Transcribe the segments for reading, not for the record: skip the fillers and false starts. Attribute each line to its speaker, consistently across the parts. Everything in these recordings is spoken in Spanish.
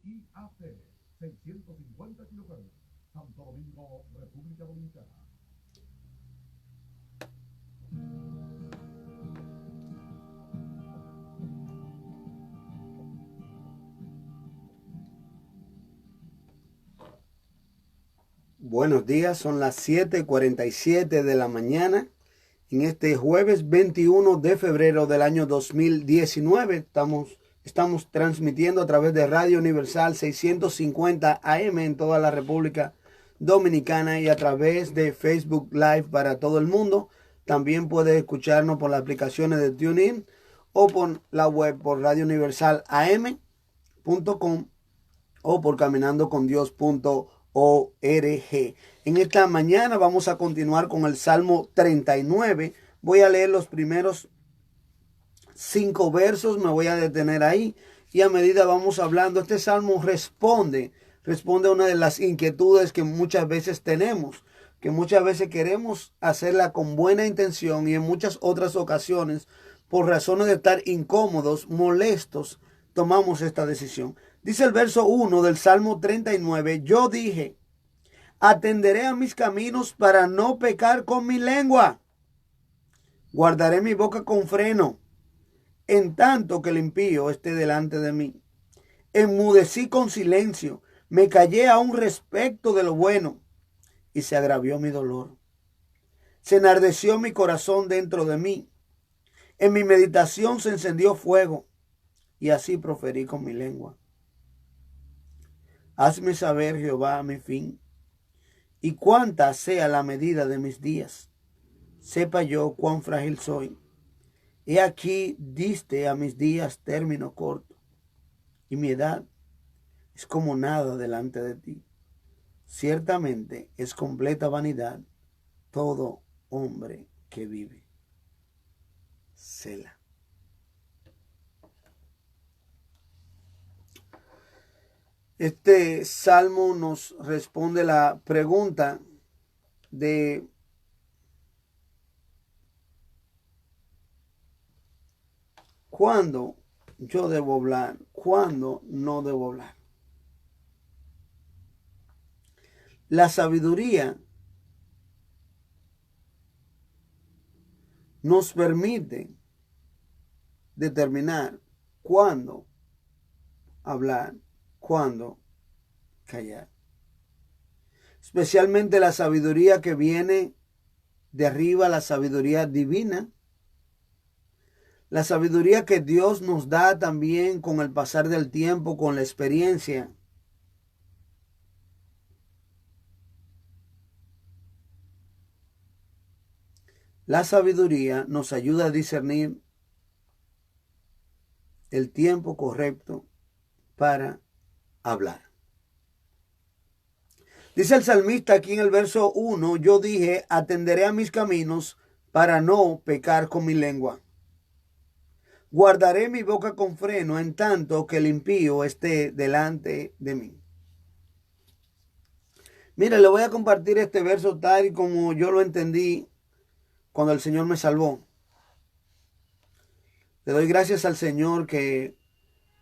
Speaker 1: WIAT 650 kHz, Santo Domingo, República Dominicana.
Speaker 2: Buenos días, son las 7:47 de la mañana. En este jueves 21 de febrero del año 2019 estamos transmitiendo a través de Radio Universal 650 AM en toda la República Dominicana y a través de Facebook Live para todo el mundo. También puedes escucharnos por las aplicaciones de TuneIn o por la web por radiouniversalam.com o por caminandocondios.org. En esta mañana vamos a continuar con el Salmo 39. Voy a leer los primeros 5 versos, me voy a detener ahí y a medida vamos hablando, este salmo responde a una de las inquietudes que muchas veces tenemos, que muchas veces queremos hacerla con buena intención y en muchas otras ocasiones, por razones de estar incómodos, molestos, tomamos esta decisión. Dice el verso 1 del Salmo 39, yo dije, atenderé a mis caminos para no pecar con mi lengua. Guardaré mi boca con freno, en tanto que el impío esté delante de mí. Enmudecí con silencio, me callé aún respecto de lo bueno, y se agravió mi dolor. Se enardeció mi corazón dentro de mí. En mi meditación se encendió fuego, y así proferí con mi lengua. Hazme saber, Jehová, mi fin, y cuánta sea la medida de mis días. Sepa yo cuán frágil soy. He aquí diste a mis días término corto, y mi edad es como nada delante de ti. Ciertamente es completa vanidad todo hombre que vive. Selah. Este salmo nos responde la pregunta de cuándo yo debo hablar, cuándo no debo hablar. La sabiduría nos permite determinar cuándo hablar, cuándo callar. Especialmente la sabiduría que viene de arriba, la sabiduría divina. La sabiduría que Dios nos da también con el pasar del tiempo, con la experiencia. La sabiduría nos ayuda a discernir el tiempo correcto para hablar. Dice el salmista aquí en el verso 1, yo dije, atenderé a mis caminos para no pecar con mi lengua. Guardaré mi boca con freno en tanto que el impío esté delante de mí. Mire, le voy a compartir este verso tal y como yo lo entendí cuando el Señor me salvó. Le doy gracias al Señor que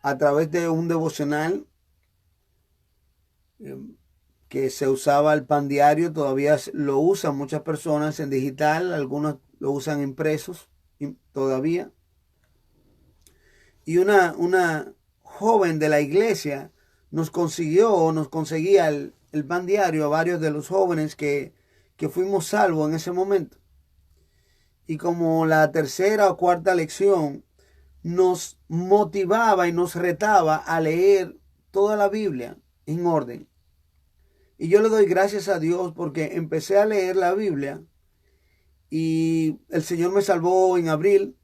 Speaker 2: a través de un devocional que se usaba el pan diario, todavía lo usan muchas personas en digital, algunos lo usan impresos todavía. Y una joven de la iglesia nos conseguía el pan diario a varios de los jóvenes que fuimos salvos en ese momento. Y como la tercera o cuarta lección nos motivaba y nos retaba a leer toda la Biblia en orden. Y yo le doy gracias a Dios porque empecé a leer la Biblia y el Señor me salvó en abril,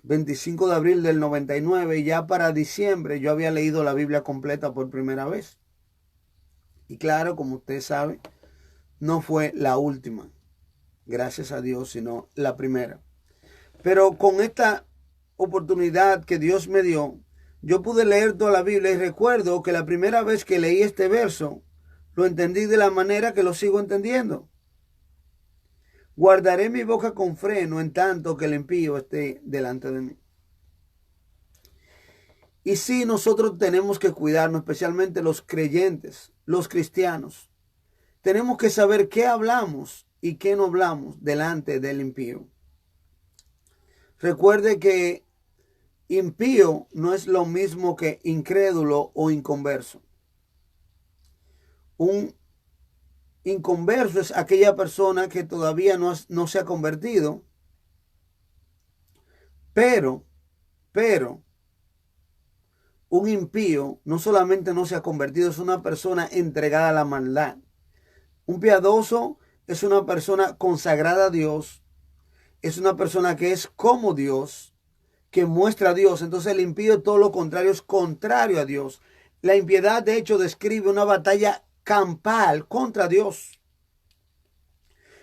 Speaker 2: 25 de abril del 99, y ya para diciembre yo había leído la Biblia completa por primera vez. Y claro, como usted sabe, no fue la última, gracias a Dios, sino la primera. Pero con esta oportunidad que Dios me dio, yo pude leer toda la Biblia y recuerdo que la primera vez que leí este verso, lo entendí de la manera que lo sigo entendiendo. Guardaré mi boca con freno en tanto que el impío esté delante de mí. Y sí, nosotros tenemos que cuidarnos, especialmente los creyentes, los cristianos. Tenemos que saber qué hablamos y qué no hablamos delante del impío. Recuerde que impío no es lo mismo que incrédulo o inconverso. Un inconverso es aquella persona que todavía no se ha convertido, pero, un impío no solamente no se ha convertido, es una persona entregada a la maldad. Un piadoso es una persona consagrada a Dios, es una persona que es como Dios, que muestra a Dios. Entonces el impío es todo lo contrario, es contrario a Dios. La impiedad de hecho describe una batalla campal contra Dios.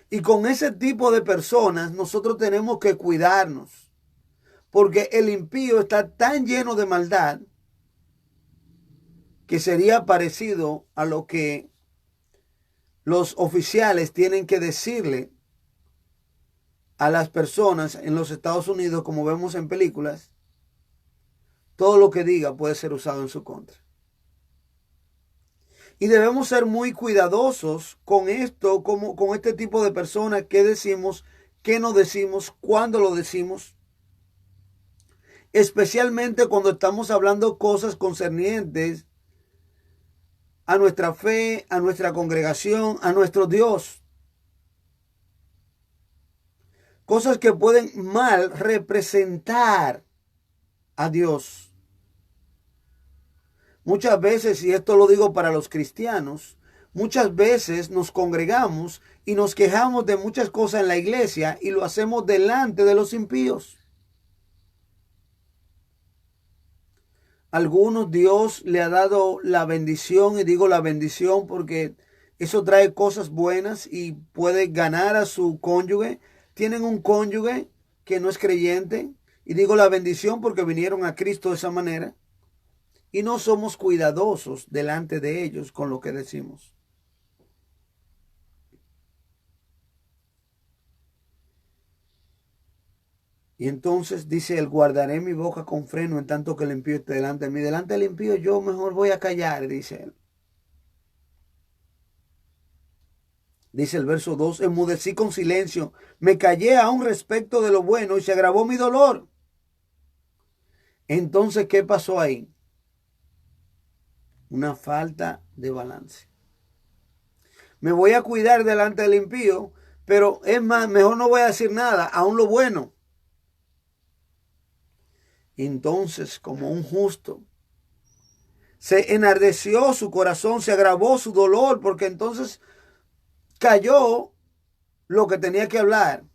Speaker 2: Y con ese tipo de personas nosotros tenemos que cuidarnos, porque el impío está tan lleno de maldad que sería parecido a lo que los oficiales tienen que decirle a las personas en los Estados Unidos, como vemos en películas. Todo lo que diga puede ser usado en su contra. Y debemos ser muy cuidadosos con esto, con este tipo de personas, qué decimos, qué no decimos, cuándo lo decimos. Especialmente cuando estamos hablando cosas concernientes a nuestra fe, a nuestra congregación, a nuestro Dios. Cosas que pueden mal representar a Dios. Muchas veces, y esto lo digo para los cristianos, muchas veces nos congregamos y nos quejamos de muchas cosas en la iglesia y lo hacemos delante de los impíos. Algunos Dios le ha dado la bendición, y digo la bendición porque eso trae cosas buenas y puede ganar a su cónyuge. Tienen un cónyuge que no es creyente, y digo la bendición porque vinieron a Cristo de esa manera, y no somos cuidadosos delante de ellos con lo que decimos. Y entonces dice él, guardaré mi boca con freno en tanto que el impío esté delante de mí. Delante del impío yo mejor voy a callar, dice él. Dice el verso 2, enmudecí con silencio, me callé aún respecto de lo bueno y se agravó mi dolor. Entonces, ¿qué pasó ahí? Una falta de balance. Me voy a cuidar delante del impío, pero es más, mejor no voy a decir nada, aún lo bueno. Entonces, como un justo, se enardeció su corazón, se agravó su dolor, porque entonces cayó lo que tenía que hablar.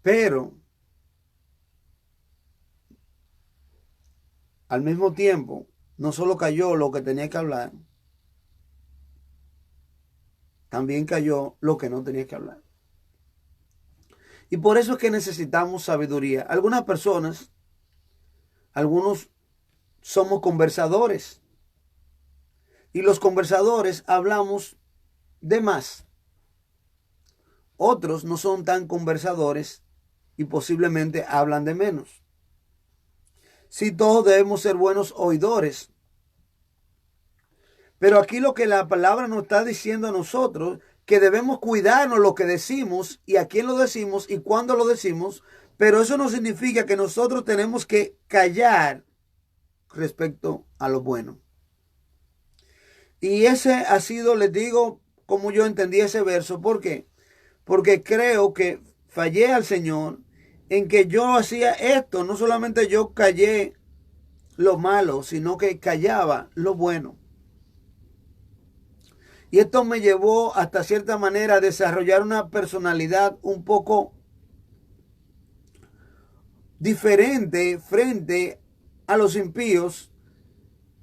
Speaker 2: Pero al mismo tiempo, no solo cayó lo que tenía que hablar, también cayó lo que no tenía que hablar. Y por eso es que necesitamos sabiduría. Algunas personas, algunos somos conversadores. Y los conversadores hablamos de más. Otros no son tan conversadores y posiblemente hablan de menos. Sí, todos debemos ser buenos oidores. Pero aquí lo que la palabra nos está diciendo a nosotros, que debemos cuidarnos lo que decimos y a quién lo decimos y cuándo lo decimos, pero eso no significa que nosotros tenemos que callar respecto a lo bueno. Y ese ha sido, les digo, como yo entendí ese verso. ¿Por qué? Porque creo que fallé al Señor en que yo hacía esto. No solamente yo callé lo malo, sino que callaba lo bueno. Y esto me llevó hasta cierta manera a desarrollar una personalidad un poco diferente frente a los impíos,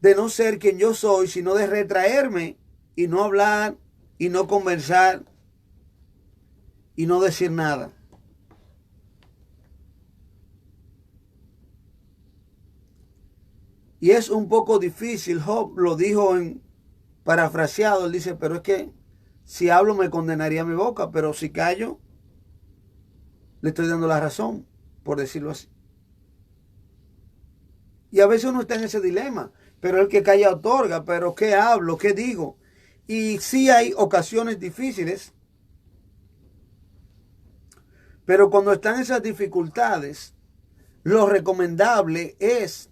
Speaker 2: de no ser quien yo soy, sino de retraerme y no hablar y no conversar y no decir nada. Y es un poco difícil. Job lo dijo en parafraseado, él dice, pero es que si hablo me condenaría mi boca, pero si callo, le estoy dando la razón. por decirlo así. Y a veces uno está en ese dilema, pero el que calla otorga, pero ¿qué hablo? ¿Qué digo? Y sí hay ocasiones difíciles, pero cuando están esas dificultades, lo recomendable es,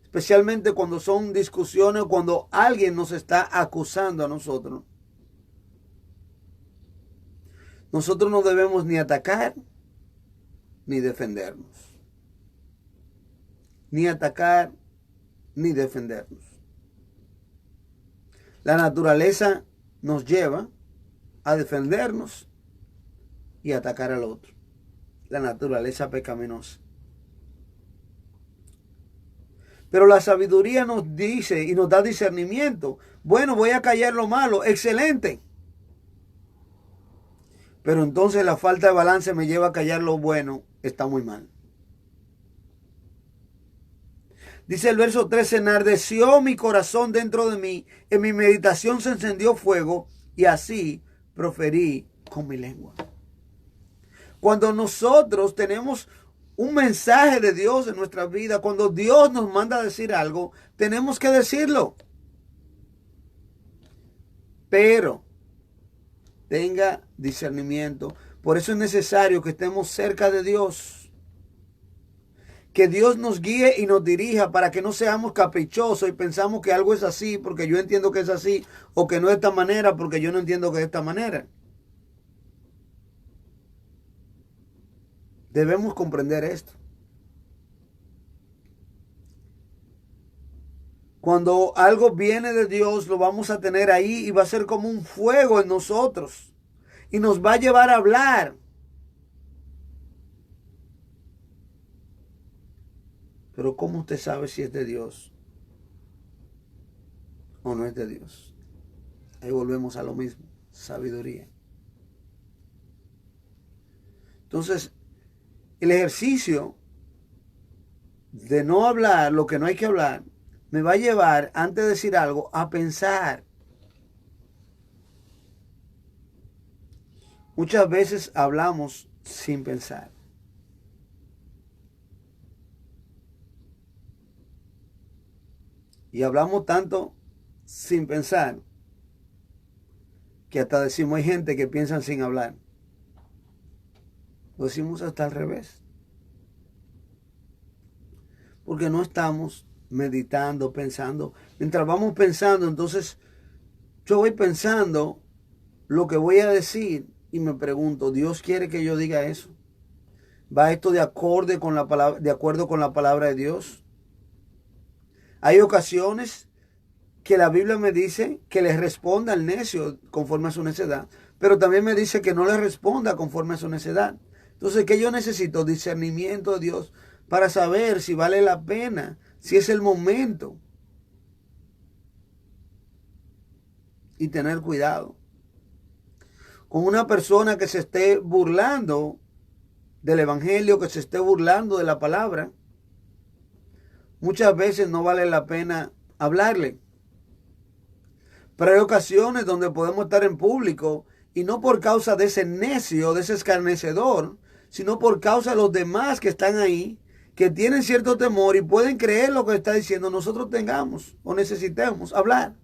Speaker 2: especialmente cuando son discusiones, cuando alguien nos está acusando a nosotros, nosotros no debemos ni atacar ni defendernos. Ni atacar ni defendernos. La naturaleza nos lleva a defendernos y atacar al otro. La naturaleza pecaminosa. Pero la sabiduría nos dice y nos da discernimiento. Bueno, voy a callar lo malo. Excelente. Pero entonces la falta de balance me lleva a callar lo bueno. Está muy mal. Dice el verso 13, enardeció mi corazón dentro de mí, en mi meditación se encendió fuego y así proferí con mi lengua. Cuando nosotros tenemos un mensaje de Dios en nuestra vida, cuando Dios nos manda a decir algo, tenemos que decirlo. Pero tenga discernimiento. Por eso es necesario que estemos cerca de Dios. Que Dios nos guíe y nos dirija para que no seamos caprichosos y pensamos que algo es así porque yo entiendo que es así o que no de esta manera porque yo no entiendo que es de esta manera. Debemos comprender esto. Cuando algo viene de Dios, lo vamos a tener ahí y va a ser como un fuego en nosotros y nos va a llevar a hablar. Pero ¿cómo usted sabe si es de Dios o no es de Dios? Ahí volvemos a lo mismo, sabiduría. Entonces, el ejercicio de no hablar lo que no hay que hablar me va a llevar, antes de decir algo, a pensar. Muchas veces hablamos sin pensar. Y hablamos tanto sin pensar que hasta decimos, hay gente que piensa sin hablar. Lo decimos hasta al revés. Porque no estamos meditando, pensando. Mientras vamos pensando, entonces yo voy pensando lo que voy a decir y me pregunto, ¿Dios quiere que yo diga eso? ¿Va esto de acuerdo con la palabra de Dios? Hay ocasiones que la Biblia me dice que le responda al necio conforme a su necedad, pero también me dice que no le responda conforme a su necedad. Entonces, ¿qué yo necesito? Discernimiento de Dios para saber si vale la pena, si es el momento. Y tener cuidado. Con una persona que se esté burlando del evangelio, que se esté burlando de la palabra, muchas veces no vale la pena hablarle. Pero hay ocasiones donde podemos estar en público y no por causa de ese necio, de ese escarnecedor, sino por causa de los demás que están ahí, que tienen cierto temor y pueden creer lo que está diciendo, nosotros tengamos o necesitemos hablar.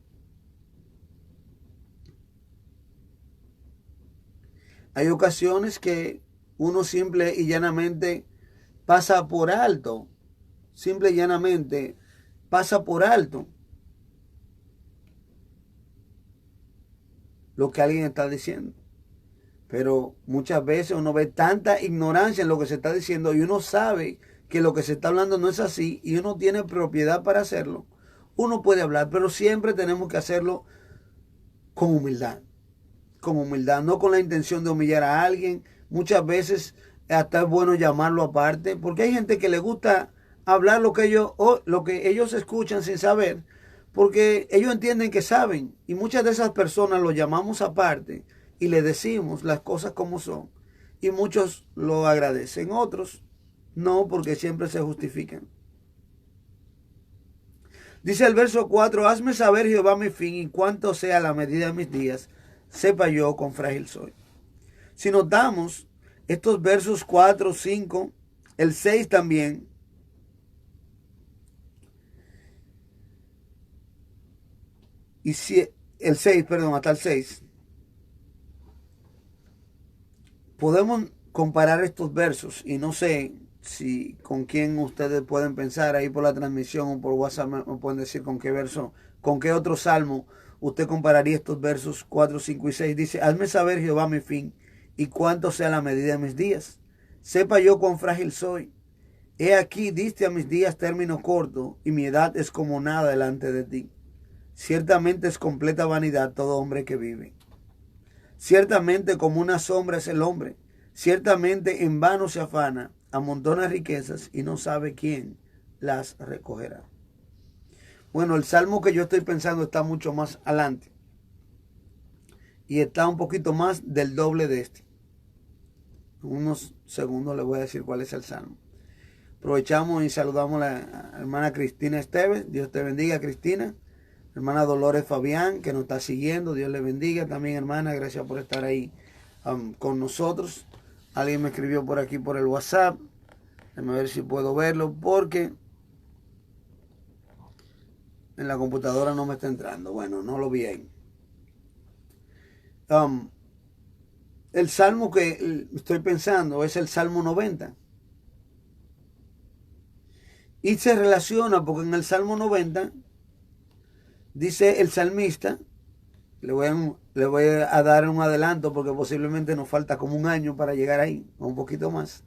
Speaker 2: Hay ocasiones que uno simple y llanamente pasa por alto. Simple y llanamente pasa por alto lo que alguien está diciendo. Pero muchas veces uno ve tanta ignorancia en lo que se está diciendo y uno sabe que lo que se está hablando no es así y uno tiene propiedad para hacerlo. Uno puede hablar, pero siempre tenemos que hacerlo con humildad. Con humildad, no con la intención de humillar a alguien. Muchas veces hasta es bueno llamarlo aparte, porque hay gente que le gusta hablar lo que ellos escuchan sin saber, porque ellos entienden que saben, y muchas de esas personas lo llamamos aparte y le decimos las cosas como son, y muchos lo agradecen, otros no, porque siempre se justifican. Dice el verso 4, hazme saber, Jehová, mi fin, y cuánto sea la medida de mis días, sepa yo cuán frágil soy. Si notamos, Estos versos 4, 5, el 6 también. Y si, el 6, perdón, hasta el 6. Podemos comparar estos versos y no sé si con quién ustedes pueden pensar ahí por la transmisión o por WhatsApp me pueden decir con qué verso, con qué otro salmo usted compararía estos versos 4, 5 y 6. Dice, hazme saber Jehová mi fin y cuánto sea la medida de mis días. Sepa yo cuán frágil soy. He aquí diste a mis días término corto y mi edad es como nada delante de ti. Ciertamente es completa vanidad todo hombre que vive. Ciertamente como una sombra es el hombre. Ciertamente en vano se afana, amontona riquezas y no sabe quién las recogerá. Bueno, el salmo que yo estoy pensando está mucho más adelante. Y está un poquito más del doble de este. En unos segundos les voy a decir cuál es el salmo. Aprovechamos y saludamos a la hermana Cristina Esteves. Dios te bendiga, Cristina. Hermana Dolores Fabián, que nos está siguiendo. Dios le bendiga también, hermana. Gracias por estar ahí con nosotros. Alguien me escribió por aquí por el WhatsApp. Déjame ver si puedo verlo porque en la computadora no me está entrando. Bueno, no lo vi ahí. El salmo que estoy pensando es el Salmo 90. Y se relaciona porque en el Salmo 90 dice el salmista, le voy a dar un adelanto porque posiblemente nos falta como un año para llegar ahí, o un poquito más.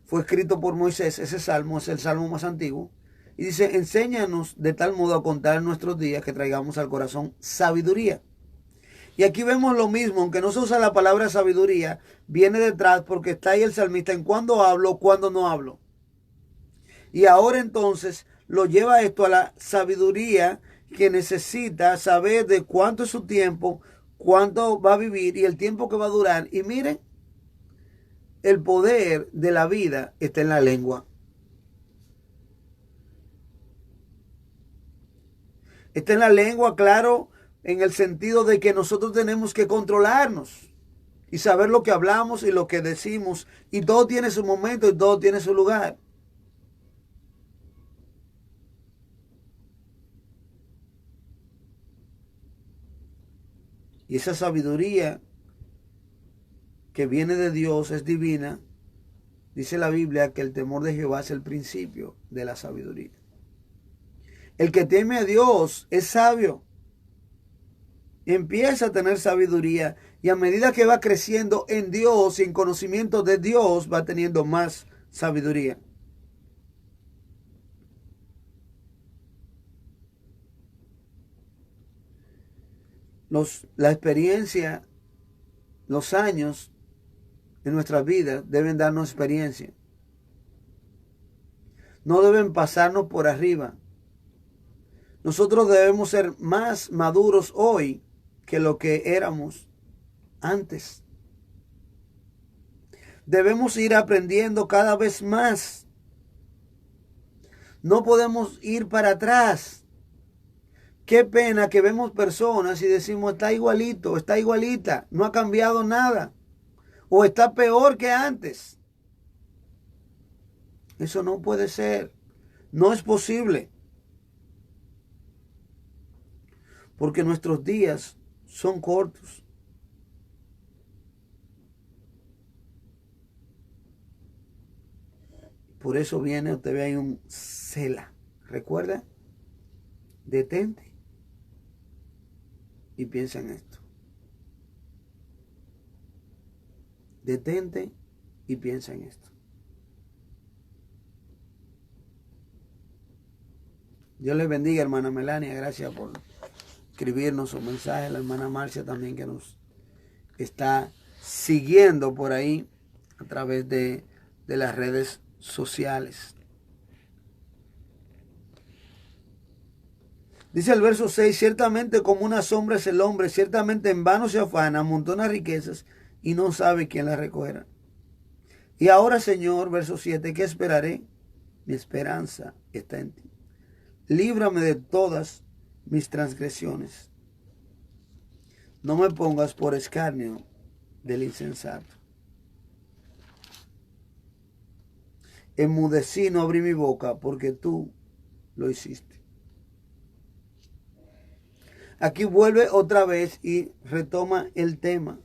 Speaker 2: Fue escrito por Moisés, ese salmo es el salmo más antiguo. Y dice, enséñanos de tal modo a contar nuestros días que traigamos al corazón sabiduría. Y aquí vemos lo mismo, aunque no se usa la palabra sabiduría, viene detrás porque está ahí el salmista en cuándo hablo, cuándo no hablo. Y ahora entonces lo lleva esto a la sabiduría que necesita saber de cuánto es su tiempo, cuánto va a vivir y el tiempo que va a durar. Y miren, el poder de la vida está en la lengua. Está en la lengua, claro, en el sentido de que nosotros tenemos que controlarnos y saber lo que hablamos y lo que decimos. Y todo tiene su momento y todo tiene su lugar. Y esa sabiduría que viene de Dios es divina. Dice la Biblia que el temor de Jehová es el principio de la sabiduría. El que teme a Dios es sabio. Empieza a tener sabiduría y a medida que va creciendo en Dios y en conocimiento de Dios va teniendo más sabiduría. La experiencia, los años en nuestras vidas deben darnos experiencia. No deben pasarnos por arriba. Nosotros debemos ser más maduros hoy que lo que éramos antes. Debemos ir aprendiendo cada vez más. No podemos ir para atrás. Qué pena que vemos personas y decimos está igualito, está igualita, no ha cambiado nada. O está peor que antes. Eso no puede ser. No es posible. Porque nuestros días son cortos. Por eso viene, usted ve ahí un Sela. ¿Recuerda? Detente y piensa en esto. Detente y piensa en esto. Dios les bendiga, hermana Melania. Gracias por escribirnos un mensaje. La hermana Marcia también que nos está siguiendo por ahí a través de las redes sociales. Dice el verso 6, ciertamente como una sombra es el hombre, ciertamente en vano se afana, amontona riquezas y no sabe quién las recogerá. Y ahora, Señor, verso 7, ¿qué esperaré? Mi esperanza está en ti. Líbrame de todas mis transgresiones. No me pongas por escarnio del insensato. enmudecí, no abrí mi boca, porque tú lo hiciste. Aquí vuelve otra vez y retoma el tema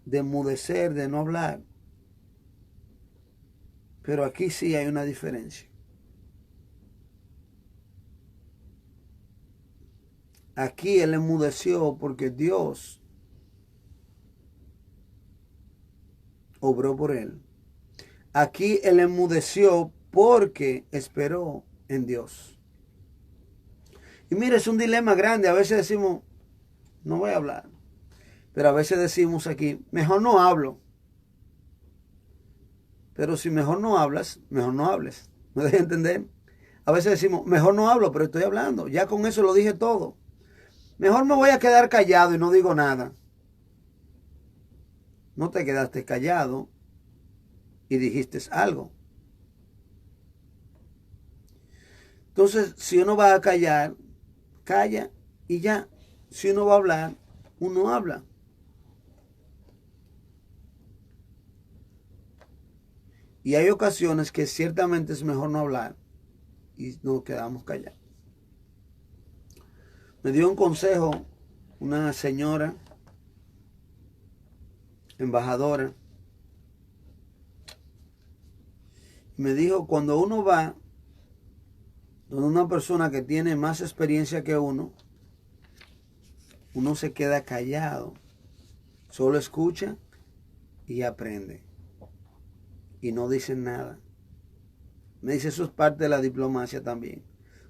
Speaker 2: de enmudecer, de no hablar. Pero aquí sí hay una diferencia. Aquí él enmudeció porque Dios obró por él. Aquí él enmudeció porque esperó en Dios. Y mira, es un dilema grande. A veces decimos, no voy a hablar. Pero a veces decimos aquí, mejor no hablo. Pero si mejor no hablas, mejor no hables. ¿Me dejas entender? A veces decimos, mejor no hablo, pero estoy hablando. Ya con eso lo dije todo. Mejor me voy a quedar callado y no digo nada. No te quedaste callado y dijiste algo. Entonces, si uno va a callar, calla y ya. Si uno va a hablar, uno habla. Y hay ocasiones que ciertamente es mejor no hablar y nos quedamos callados. Me dio un consejo una señora embajadora. Me dijo, cuando uno va donde una persona que tiene más experiencia que uno se queda callado, solo escucha y aprende. Y no dicen nada. Me dice, eso es parte de la diplomacia también.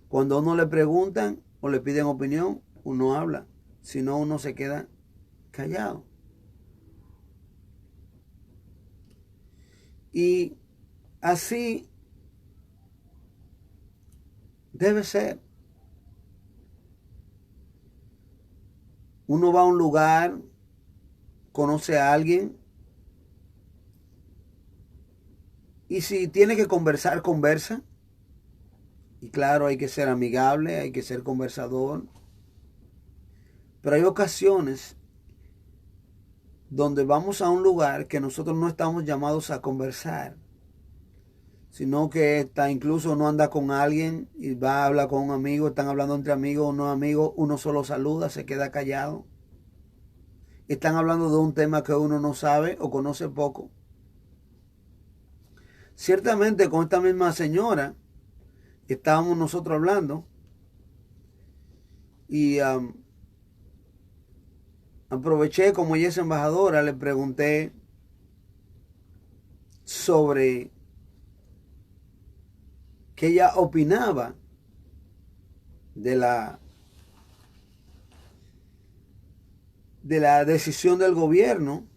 Speaker 2: Cuando a uno le preguntan o le piden opinión, uno habla. Si no, uno se queda callado. Y así debe ser. Uno va a un lugar, conoce a alguien, y si tiene que conversar, conversa. Y claro, hay que ser amigable, hay que ser conversador. Pero hay ocasiones donde vamos a un lugar que nosotros no estamos llamados a conversar, sino que incluso uno anda con alguien y va a hablar con un amigo, están hablando entre amigos o no amigos, uno solo saluda, se queda callado. Están hablando de un tema que uno no sabe o conoce poco. Ciertamente con esta misma señora estábamos nosotros hablando y aproveché, como ella es embajadora, le pregunté sobre qué ella opinaba de la decisión del gobierno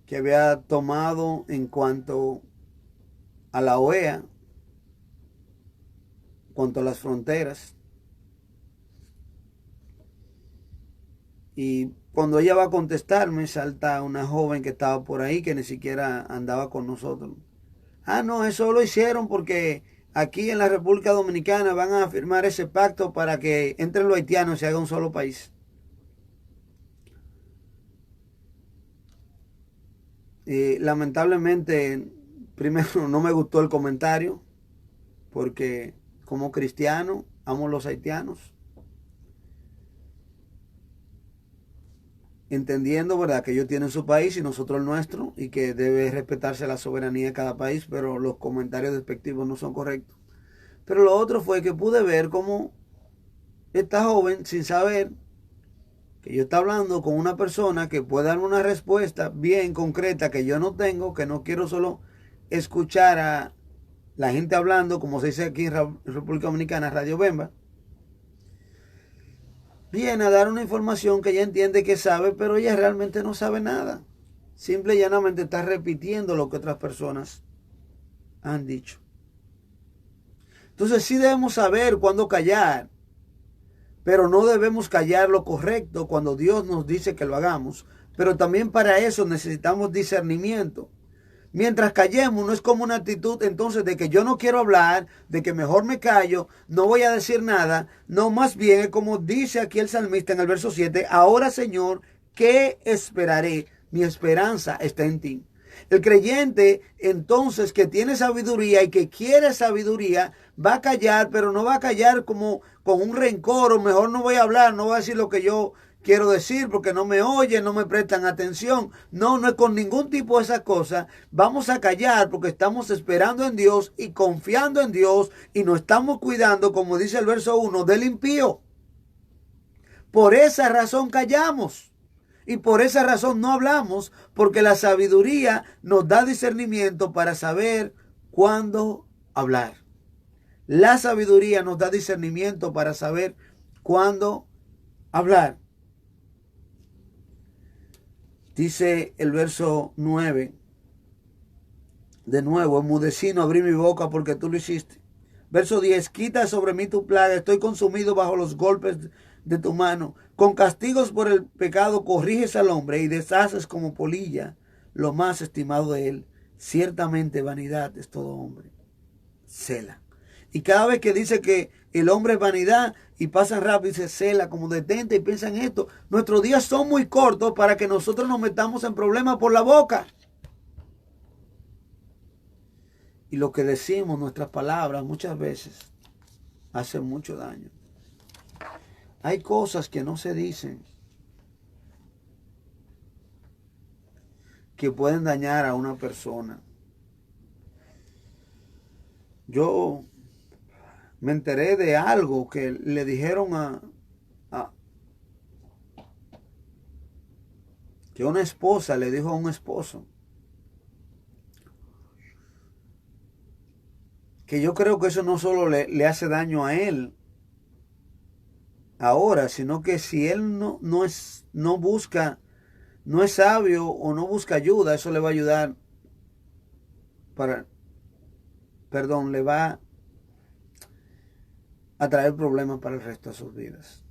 Speaker 2: que había tomado en cuanto a la OEA, en cuanto a las fronteras. Y cuando ella va a contestarme, salta una joven que estaba por ahí, que ni siquiera andaba con nosotros. Ah, no, eso lo hicieron porque aquí en la República Dominicana van a firmar ese pacto para que entren los haitianos y se haga un solo país. Lamentablemente, primero no me gustó el comentario, porque como cristiano amo a los haitianos. Entendiendo, ¿verdad?, que ellos tienen su país y nosotros el nuestro, y que debe respetarse la soberanía de cada país, pero los comentarios despectivos no son correctos. Pero lo otro fue que pude ver cómo esta joven, sin saber que yo estaba hablando con una persona que puede darme una respuesta bien concreta que yo no tengo, que no quiero solo escuchar a la gente hablando, como se dice aquí en República Dominicana, Radio Bemba, viene a dar una información que ella entiende que sabe, pero ella realmente no sabe nada. Simple y llanamente está repitiendo lo que otras personas han dicho. Entonces sí debemos saber cuándo callar, pero no debemos callar lo correcto cuando Dios nos dice que lo hagamos. Pero también para eso necesitamos discernimiento. Mientras callemos, no es como una actitud entonces de que yo no quiero hablar, de que mejor me callo, no voy a decir nada. No, más bien es como dice aquí el salmista en el verso 7, ahora Señor, ¿qué esperaré? Mi esperanza está en ti. El creyente, entonces, que tiene sabiduría y que quiere sabiduría, va a callar, pero no va a callar como con un rencor, o mejor no voy a hablar, no voy a decir lo que yo quiero decir porque no me oyen, no me prestan atención. No, no es con ningún tipo de esas cosas. Vamos a callar porque estamos esperando en Dios y confiando en Dios y nos estamos cuidando, como dice el verso 1, del impío. Por esa razón callamos. Y por esa razón no hablamos, porque la sabiduría nos da discernimiento para saber cuándo hablar. La sabiduría nos da discernimiento para saber cuándo hablar. Dice el verso 9. De nuevo, enmudecí, no abrí mi boca porque tú lo hiciste. Verso 10. Quita sobre mí tu plaga, estoy consumido bajo los golpes de tu mano. Con castigos por el pecado corriges al hombre y deshaces como polilla lo más estimado de él. Ciertamente vanidad es todo hombre. Sela. Y cada vez que dice que el hombre es vanidad y pasa rápido, dice Sela, como detente y piensa en esto. Nuestros días son muy cortos para que nosotros nos metamos en problemas por la boca. Y lo que decimos, nuestras palabras, muchas veces hacen mucho daño. Hay cosas que no se dicen que pueden dañar a una persona. Yo me enteré de algo que le dijeron que una esposa le dijo a un esposo, que yo creo que eso no solo le hace daño a él ahora, sino que si él no es sabio o no busca ayuda, eso le va a ayudar le va a traer problemas para el resto de sus vidas.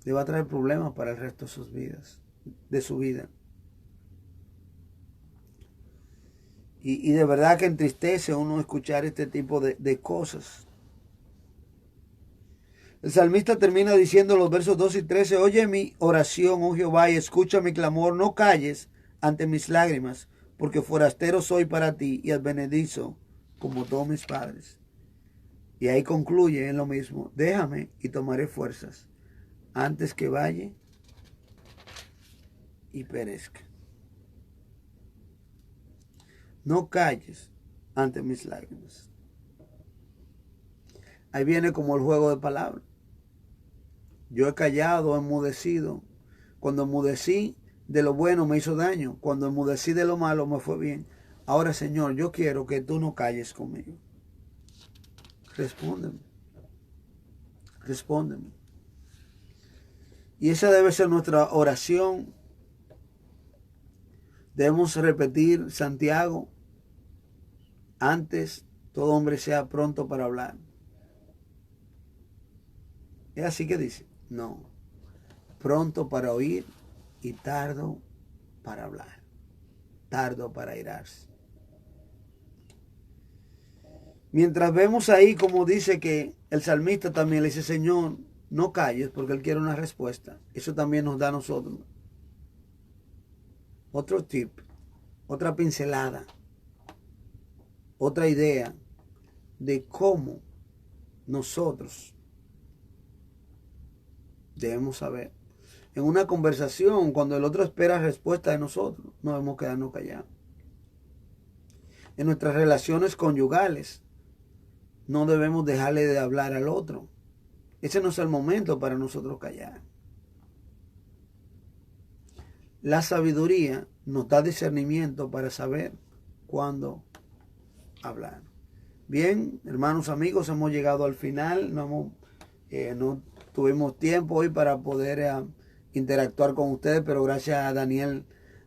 Speaker 2: Le va a traer problemas para el resto de sus vidas, de su vida. Y de verdad que entristece a uno escuchar este tipo de cosas. El salmista termina diciendo en los versos 2 y 13, oye mi oración, oh Jehová, y escucha mi clamor, no calles ante mis lágrimas, porque forastero soy para ti y advenedizo como todos mis padres. Y ahí concluye en lo mismo, déjame y tomaré fuerzas antes que vaya y perezca. No calles ante mis lágrimas. Ahí viene como el juego de palabras. Yo he callado, he enmudecido. Cuando enmudecí de lo bueno me hizo daño. Cuando enmudecí de lo malo me fue bien. Ahora, Señor, yo quiero que tú no calles conmigo. Respóndeme. Respóndeme. Y esa debe ser nuestra oración. Debemos repetir Santiago. Antes todo hombre sea pronto para hablar. Es así que dice. No. Pronto para oír y tardo para hablar. Tardo para airarse. Mientras vemos ahí como dice que el salmista también le dice, Señor, no calles, porque él quiere una respuesta. Eso también nos da a nosotros otro tip, otra pincelada, otra idea de cómo nosotros debemos saber. En una conversación, cuando el otro espera respuesta de nosotros, no debemos quedarnos callados. En nuestras relaciones conyugales, no debemos dejarle de hablar al otro. Ese no es el momento para nosotros callar. La sabiduría nos da discernimiento para saber cuándo hablar. Bien, hermanos, amigos, hemos llegado al final. No tuvimos tiempo hoy para poder interactuar con ustedes, pero gracias a Daniel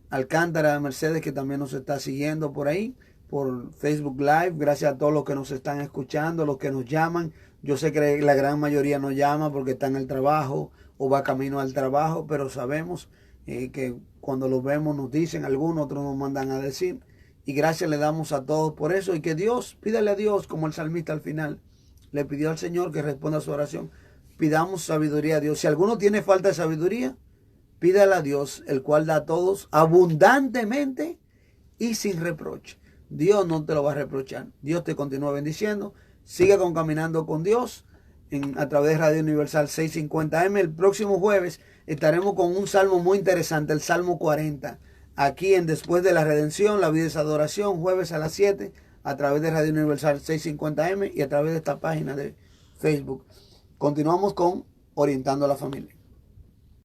Speaker 2: Alcántara de Mercedes, que también nos está siguiendo por ahí, por Facebook Live. Gracias a todos los que nos están escuchando, los que nos llaman. Yo sé que la gran mayoría nos llama porque está en el trabajo o va camino al trabajo, pero sabemos que cuando los vemos nos dicen, algunos otros nos mandan a decir. Y gracias le damos a todos por eso. Y que Dios, pídale a Dios, como el salmista al final le pidió al Señor que responda a su oración. Pidamos sabiduría a Dios. Si alguno tiene falta de sabiduría, pídale a Dios, el cual da a todos abundantemente y sin reproche. Dios no te lo va a reprochar. Dios te continúa bendiciendo. Sigue con Caminando con Dios a través de Radio Universal 650M. El próximo jueves estaremos con un salmo muy interesante, el Salmo 40. Aquí en Después de la Redención, la vida es adoración, jueves a las 7, a través de Radio Universal 650M y a través de esta página de Facebook. Continuamos con Orientando a la Familia.